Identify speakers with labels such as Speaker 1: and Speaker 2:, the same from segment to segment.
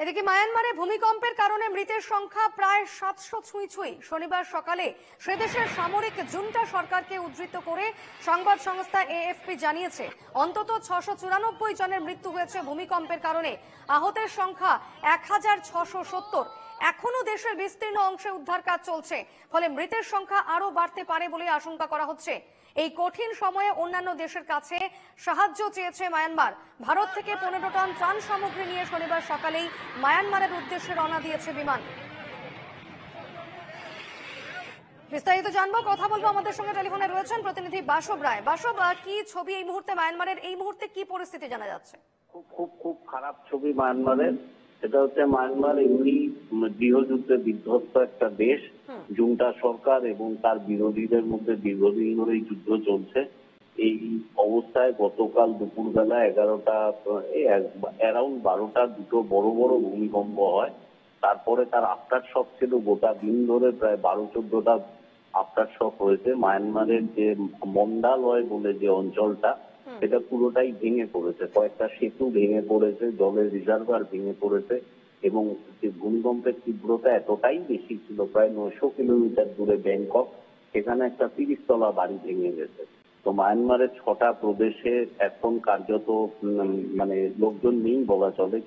Speaker 1: এদিকে মায়ানমারে ভূমিকম্পের কারণে মৃতের সংখ্যা প্রায় 700 ছুঁই। শনিবার সকালে সে দেশের সামরিক জুন্টা সরকারকে উদ্ধৃত করে সংবাদ সংস্থা এএফপি জানিয়েছে অন্তত 694 জনের মৃত্যু হয়েছে ভূমিকম্পের কারণে। আহতের সংখ্যা 1670। এখনো দেশের বিস্তীর্ণ অংশে উদ্ধার কাজ চলছে, ফলে মৃতের সংখ্যা আরো বাড়তে পারে বলে আশঙ্কা করা হচ্ছে। এই কঠিন সময়ে অন্যান্য দেশের কাছে সাহায্য চেয়েছে মায়ানমার। ভারত থেকে 15 টন ত্রাণ সামগ্রী নিয়ে শনিবার সকালেই মায়ানমারের উদ্দেশ্যে রওনা দিয়েছে বিমান। বিস্তারিত জানবো, কথা বলবো। আমাদের সঙ্গে টেলিফোনে রয়েছেন প্রতিনিধি বাসব রায়। বাসব, কি ছবি এই মুহূর্তে মায়ানমারের? এই মুহূর্তে কি পরিস্থিতি জানা যাচ্ছে?
Speaker 2: খুব খারাপ ছবি মায়ানমারের। এটা হচ্ছে মায়ানমার এমনি গৃহযুদ্ধে বিধ্বস্ত একটা দেশ। জুন্টা সরকার এবং তার বিরোধীদের মধ্যে দীর্ঘদিন ধরে এই যুদ্ধ চলছে। এই অবস্থায় গতকাল দুপুরবেলা 11টা অ্যারাউন্ড 12টা দুটো বড় বড় ভূমিকম্প হয়। তারপরে তার আফটার শক ছিল গোটা দিন ধরে প্রায় 12-14টা আফটার শক হয়েছে। মায়ানমারের যে মন্ডালয় বলে যে অঞ্চলটা, এটা পুরোটাই ভেঙে পড়েছে। কয়েকটা সেতু ভেঙে পড়েছে, জলের রিজার্ভার ভেঙে পড়েছে এবং যে ভূমিকম্পের তীব্রতা এতটাই বেশি ছিল, প্রায় 900 কিলোমিটার দূরে ব্যাংকক, সেখানে একটা 30 তলা বাড়ি ভেঙে গেছে। তো মায়ানমারের 6টা প্রদেশে এখন কার্যত মানে লোকজন নেই বলা চলে,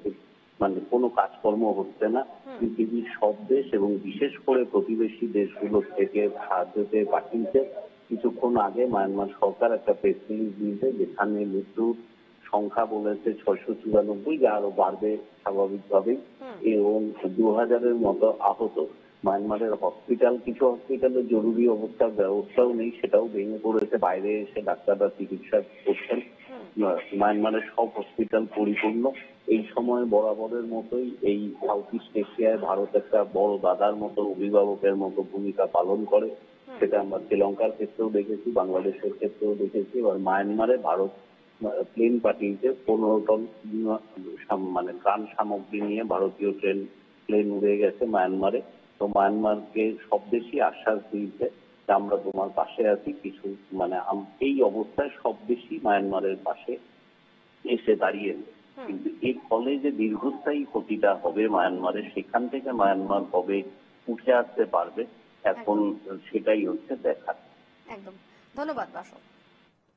Speaker 2: মানে কোনো কাজকর্ম হচ্ছে না। পৃথিবীর সব দেশ এবং বিশেষ করে প্রতিবেশী দেশগুলো থেকে সাহায্য চেয়ে পাঠিয়েছে। কিছুক্ষণ আগে মায়ানমার সরকার একটা প্রেস রিলিজ দিয়েছে, যেখানে মৃত্যুর সংখ্যা বলেছে 694, যা আরো বাড়বে স্বাভাবিকভাবেই, এবং 2000-এর মতো আহত। মায়ানমারের কিছু হসপিটালে জরুরি অবস্থার ব্যবস্থাও নেই, সেটাও ভেঙে পড়েছে। বাইরে এসে ডাক্তাররা চিকিৎসা করছেন। মায়ানমারের সব হসপিটাল পরিপূর্ণ। এই সময় বরাবরের মতোই এই সাউথ ইস্ট এশিয়ায় ভারত একটা বড় দাদার মতো, অভিভাবকের মতো ভূমিকা পালন করে। সেটা আমরা শ্রীলঙ্কার ক্ষেত্রেও দেখেছি, বাংলাদেশের ক্ষেত্রেও দেখেছি। এবার মায়ানমারে ভারত প্লেন পাঠিয়েছে 15 টন মানে ত্রাণ সামগ্রী নিয়ে। ভারতীয় প্লেন উড়ে গেছে মায়ানমারে। তো মায়ানমারকে সব দেশই আশ্বাস দিয়েছে যে আমরা তোমার পাশে আছি। কিছু মানে এই অবস্থায় সব দেশই মায়ানমারের পাশে এসে দাঁড়িয়েছে। কিন্তু এর ফলে যে দীর্ঘস্থায়ী ক্ষতিটা হবে মায়ানমারে, সেখান থেকে মায়ানমার কবে উঠে আসতে পারবে, এখন সেটাই হচ্ছে দেখার।
Speaker 1: একদম, ধন্যবাদ বাসব।